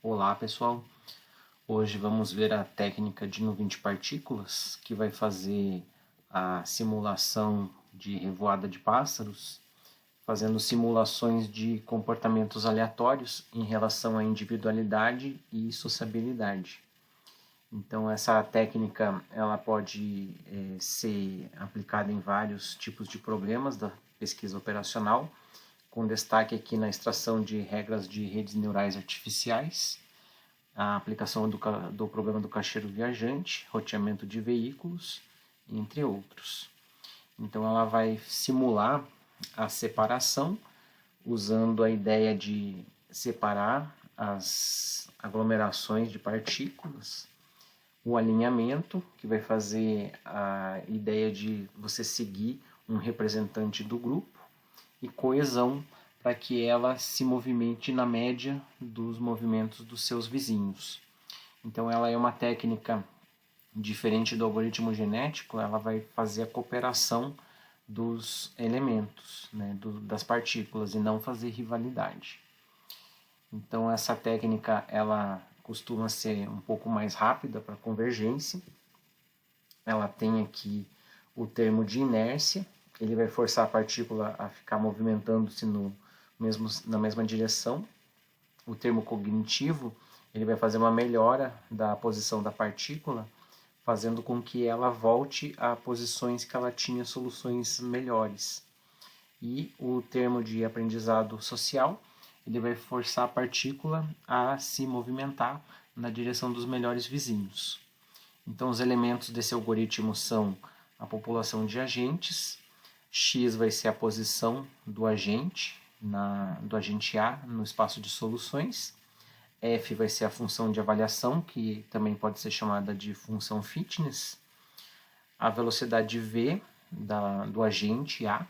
Olá pessoal, hoje vamos ver a técnica de nuvem de partículas que vai fazer a simulação de revoada de pássaros, fazendo simulações de comportamentos aleatórios em relação à individualidade e sociabilidade. Então essa técnica ela pode ser aplicada em vários tipos de problemas da pesquisa operacional, com destaque aqui na extração de regras de redes neurais artificiais, a aplicação do problema do caixeiro viajante, roteamento de veículos, entre outros. Então ela vai simular a separação usando a ideia de separar as aglomerações de partículas, o alinhamento, que vai fazer a ideia de você seguir um representante do grupo, e coesão, para que ela se movimente na média dos movimentos dos seus vizinhos. Então ela é uma técnica diferente do algoritmo genético, ela vai fazer a cooperação dos elementos, né, das partículas, e não fazer rivalidade. Então essa técnica ela costuma ser um pouco mais rápida para convergência. Ela tem aqui o termo de inércia, ele vai forçar a partícula a ficar movimentando-se na mesma direção. O termo cognitivo, ele vai fazer uma melhora da posição da partícula, fazendo com que ela volte a posições que ela tinha soluções melhores. E o termo de aprendizado social, ele vai forçar a partícula a se movimentar na direção dos melhores vizinhos. Então os elementos desse algoritmo são a população de agentes, X vai ser a posição do agente, do agente A no espaço de soluções, F vai ser a função de avaliação, que também pode ser chamada de função fitness, a velocidade V do agente A,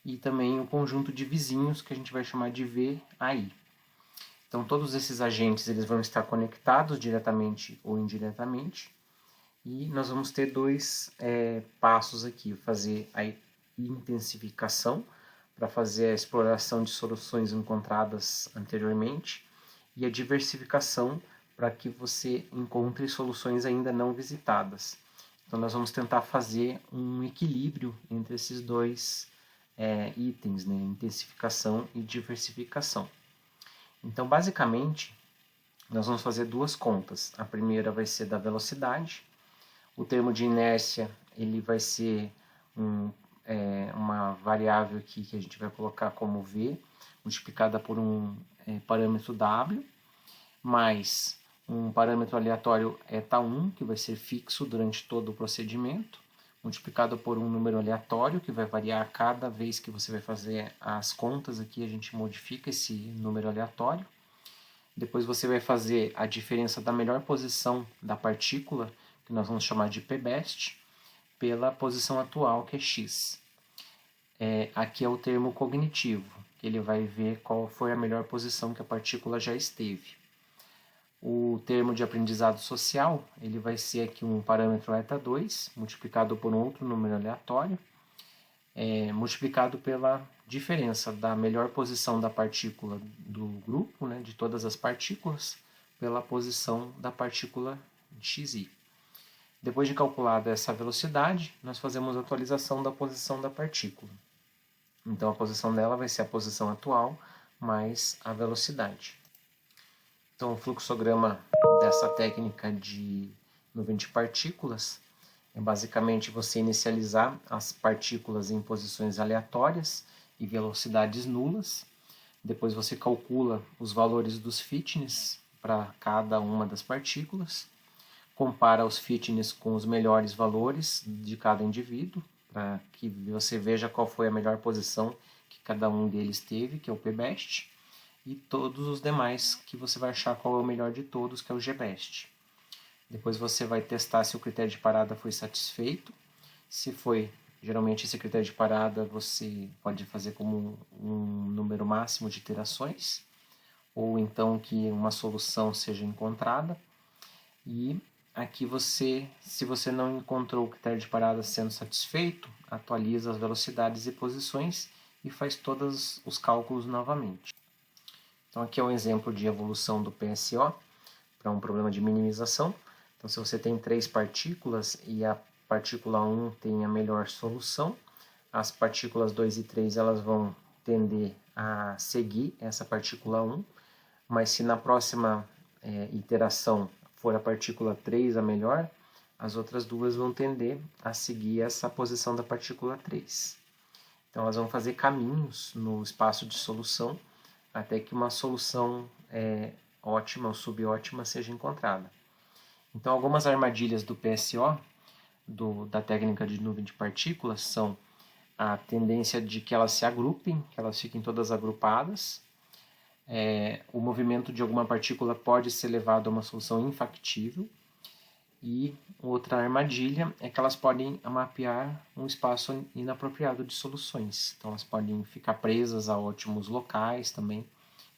e também o conjunto de vizinhos, que a gente vai chamar de VAI. Então todos esses agentes eles vão estar conectados diretamente ou indiretamente, e nós vamos ter dois passos aqui: fazer a intensificação, para fazer a exploração de soluções encontradas anteriormente, e a diversificação, para que você encontre soluções ainda não visitadas. Então nós vamos tentar fazer um equilíbrio entre esses dois itens, né? Intensificação e diversificação. Então basicamente nós vamos fazer duas contas. A primeira vai ser da velocidade. O termo de inércia ele vai ser uma variável aqui que a gente vai colocar como V, multiplicada por um parâmetro W, mais um parâmetro aleatório eta1, que vai ser fixo durante todo o procedimento, multiplicado por um número aleatório, que vai variar cada vez que você vai fazer as contas. Aqui a gente modifica esse número aleatório. Depois você vai fazer a diferença da melhor posição da partícula, que nós vamos chamar de P-best, pela posição atual, que é X. Aqui é o termo cognitivo, que ele vai ver qual foi a melhor posição que a partícula já esteve. O termo de aprendizado social, ele vai ser aqui um parâmetro eta2, multiplicado por um outro número aleatório, multiplicado pela diferença da melhor posição da partícula do grupo, né, de todas as partículas, pela posição da partícula xi. Depois de calculada essa velocidade, nós fazemos a atualização da posição da partícula. Então a posição dela vai ser a posição atual mais a velocidade. Então o fluxograma dessa técnica de nuvem de partículas é basicamente você inicializar as partículas em posições aleatórias e velocidades nulas. Depois você calcula os valores dos fitness para cada uma das partículas, compara os fitness com os melhores valores de cada indivíduo, para que você veja qual foi a melhor posição que cada um deles teve, que é o P-best, e todos os demais que você vai achar qual é o melhor de todos, que é o G-best. Depois você vai testar se o critério de parada foi satisfeito. Se foi, geralmente esse critério de parada você pode fazer como um número máximo de iterações, ou então que uma solução seja encontrada. E aqui se você não encontrou o critério de parada sendo satisfeito, atualiza as velocidades e posições e faz todos os cálculos novamente. Então aqui é um exemplo de evolução do PSO para um problema de minimização. Então se você tem 3 partículas e a partícula 1 tem a melhor solução, as partículas 2 e 3 elas vão tender a seguir essa partícula 1, mas se na próxima iteração for a partícula 3 a melhor, as outras duas vão tender a seguir essa posição da partícula 3. Então elas vão fazer caminhos no espaço de solução até que uma solução ótima ou subótima seja encontrada. Então algumas armadilhas do PSO, da técnica de nuvem de partículas, são a tendência de que elas se agrupem, que elas fiquem todas agrupadas. O movimento de alguma partícula pode ser levado a uma solução infactível. E outra armadilha é que elas podem mapear um espaço inapropriado de soluções. Então elas podem ficar presas a ótimos locais também.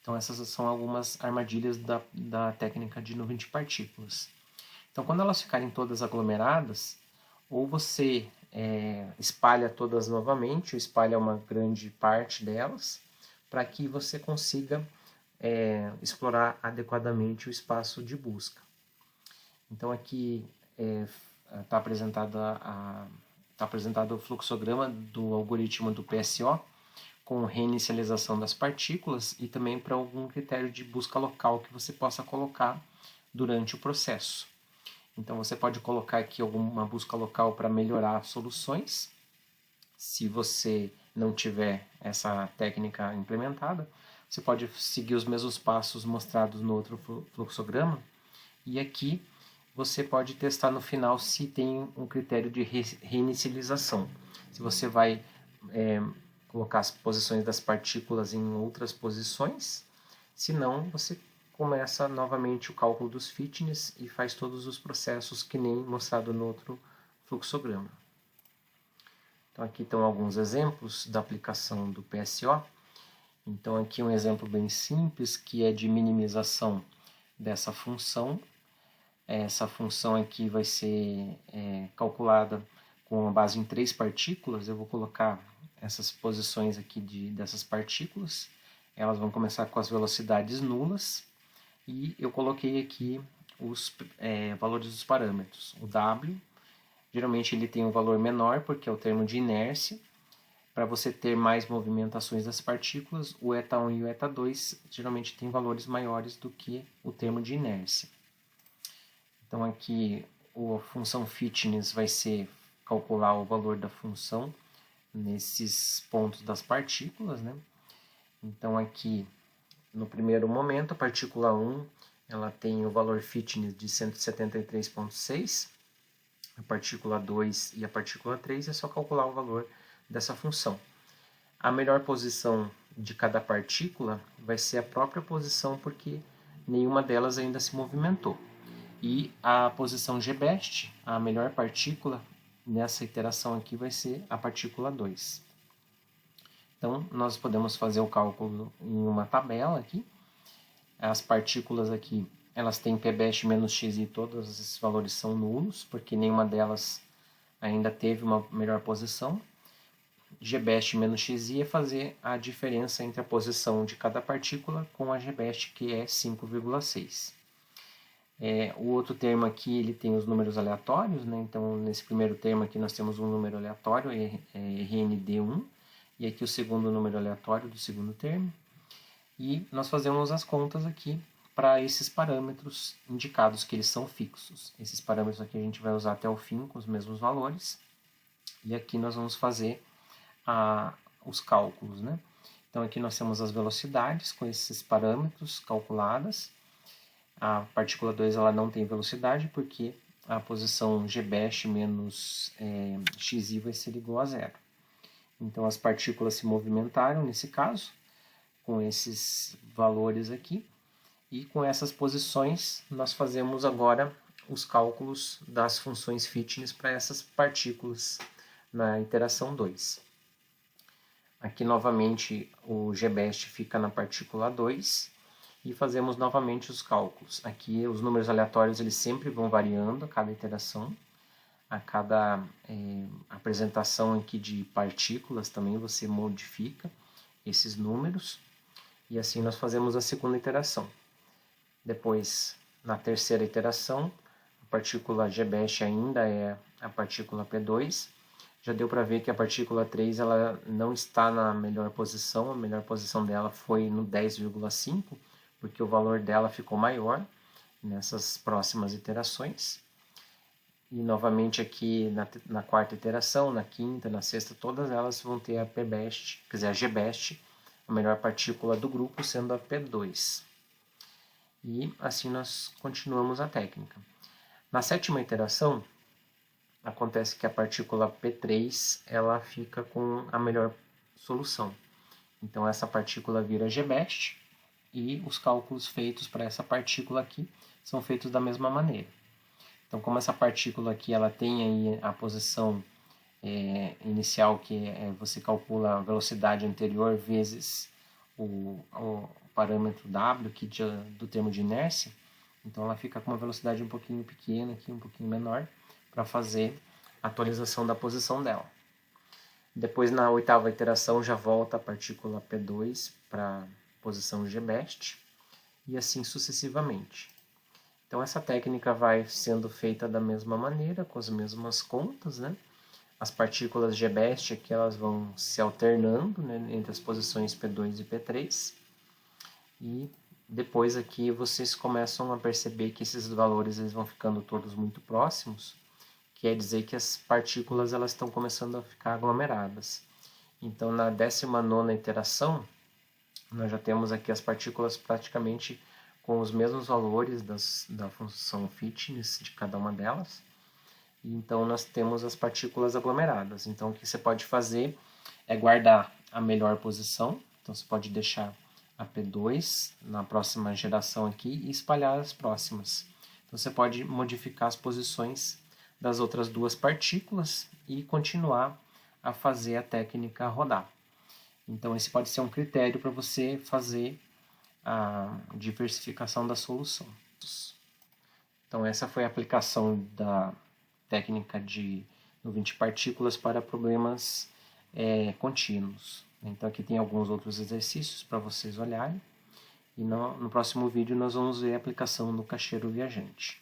Então essas são algumas armadilhas da técnica de nuvem de partículas. Então quando elas ficarem todas aglomeradas, ou você espalha todas novamente, ou espalha uma grande parte delas, para que você consiga explorar adequadamente o espaço de busca. Então aqui está apresentado o fluxograma do algoritmo do PSO, com reinicialização das partículas e também para algum critério de busca local que você possa colocar durante o processo. Então você pode colocar aqui alguma busca local para melhorar soluções. Se você não tiver essa técnica implementada, você pode seguir os mesmos passos mostrados no outro fluxograma. E aqui você pode testar no final se tem um critério de reinicialização. Se você vai colocar as posições das partículas em outras posições, se não, você começa novamente o cálculo dos fitness e faz todos os processos que nem mostrado no outro fluxograma. Então aqui estão alguns exemplos da aplicação do PSO. Então aqui um exemplo bem simples que é de minimização dessa função. Essa função aqui vai ser calculada com base em 3 partículas. Eu vou colocar essas posições aqui dessas partículas. Elas vão começar com as velocidades nulas. E eu coloquei aqui os valores dos parâmetros. O W, geralmente ele tem um valor menor porque é o termo de inércia. Para você ter mais movimentações das partículas, o eta1 e o eta2 geralmente têm valores maiores do que o termo de inércia. Então aqui a função fitness vai ser calcular o valor da função nesses pontos das partículas, né? Então aqui no primeiro momento a partícula 1 ela tem o valor fitness de 173,6, a partícula 2 e a partícula 3 é só calcular o valor dessa função. A melhor posição de cada partícula vai ser a própria posição porque nenhuma delas ainda se movimentou. E a posição gbest, a melhor partícula nessa iteração aqui vai ser a partícula 2. Então nós podemos fazer o cálculo em uma tabela aqui. As partículas aqui, elas têm pbest menos xi, todos esses valores são nulos, porque nenhuma delas ainda teve uma melhor posição. Gbest menos xi é fazer a diferença entre a posição de cada partícula com a gbest, que é 5,6. O outro termo aqui ele tem os números aleatórios, né? Então nesse primeiro termo aqui nós temos um número aleatório, RND1, e aqui o segundo número aleatório do segundo termo. E nós fazemos as contas aqui para esses parâmetros indicados que eles são fixos. Esses parâmetros aqui a gente vai usar até o fim com os mesmos valores. E aqui nós vamos fazer os cálculos, né? Então aqui nós temos as velocidades com esses parâmetros calculadas. A partícula 2 ela não tem velocidade porque a posição gbest menos xi vai ser igual a 0. Então as partículas se movimentaram nesse caso, com esses valores aqui. E com essas posições nós fazemos agora os cálculos das funções fitness para essas partículas na iteração 2. Aqui novamente o gbest fica na partícula 2 e fazemos novamente os cálculos. Aqui os números aleatórios eles sempre vão variando a cada iteração. A cada apresentação aqui de partículas também você modifica esses números. E assim nós fazemos a segunda iteração. Depois, na terceira iteração, a partícula GBest ainda é a partícula P2. Já deu para ver que a partícula 3 ela não está na melhor posição, a melhor posição dela foi no 10,5, porque o valor dela ficou maior nessas próximas iterações. E novamente aqui na quarta iteração, na quinta, na sexta, todas elas vão ter a Pbest, quer dizer, a Gbest, a melhor partícula do grupo, sendo a P2. E assim nós continuamos a técnica. Na sétima iteração, acontece que a partícula P3 ela fica com a melhor solução. Então essa partícula vira Gbest e os cálculos feitos para essa partícula aqui são feitos da mesma maneira. Então como essa partícula aqui ela tem aí a posição inicial, que você calcula a velocidade anterior vezes o parâmetro W aqui do termo de inércia, então ela fica com uma velocidade um pouquinho pequena aqui, um pouquinho menor, para fazer a atualização da posição dela. Depois na oitava iteração já volta a partícula P2 para a posição Gbest e assim sucessivamente. Então essa técnica vai sendo feita da mesma maneira, com as mesmas contas, né? As partículas Gbest aqui elas vão se alternando, né, entre as posições P2 e P3. E depois aqui vocês começam a perceber que esses valores eles vão ficando todos muito próximos, quer dizer que as partículas elas estão começando a ficar aglomeradas. Então na 19ª iteração, nós já temos aqui as partículas praticamente com os mesmos valores da função fitness de cada uma delas. Então nós temos as partículas aglomeradas. Então o que você pode fazer é guardar a melhor posição. Então você pode deixar a P2 na próxima geração aqui e espalhar as próximas. Então você pode modificar as posições das outras duas partículas e continuar a fazer a técnica rodar. Então esse pode ser um critério para você fazer a diversificação da solução. Então essa foi a aplicação da técnica de nuvem de partículas para problemas contínuos. Então aqui tem alguns outros exercícios para vocês olharem. E no próximo vídeo nós vamos ver a aplicação no caixeiro viajante.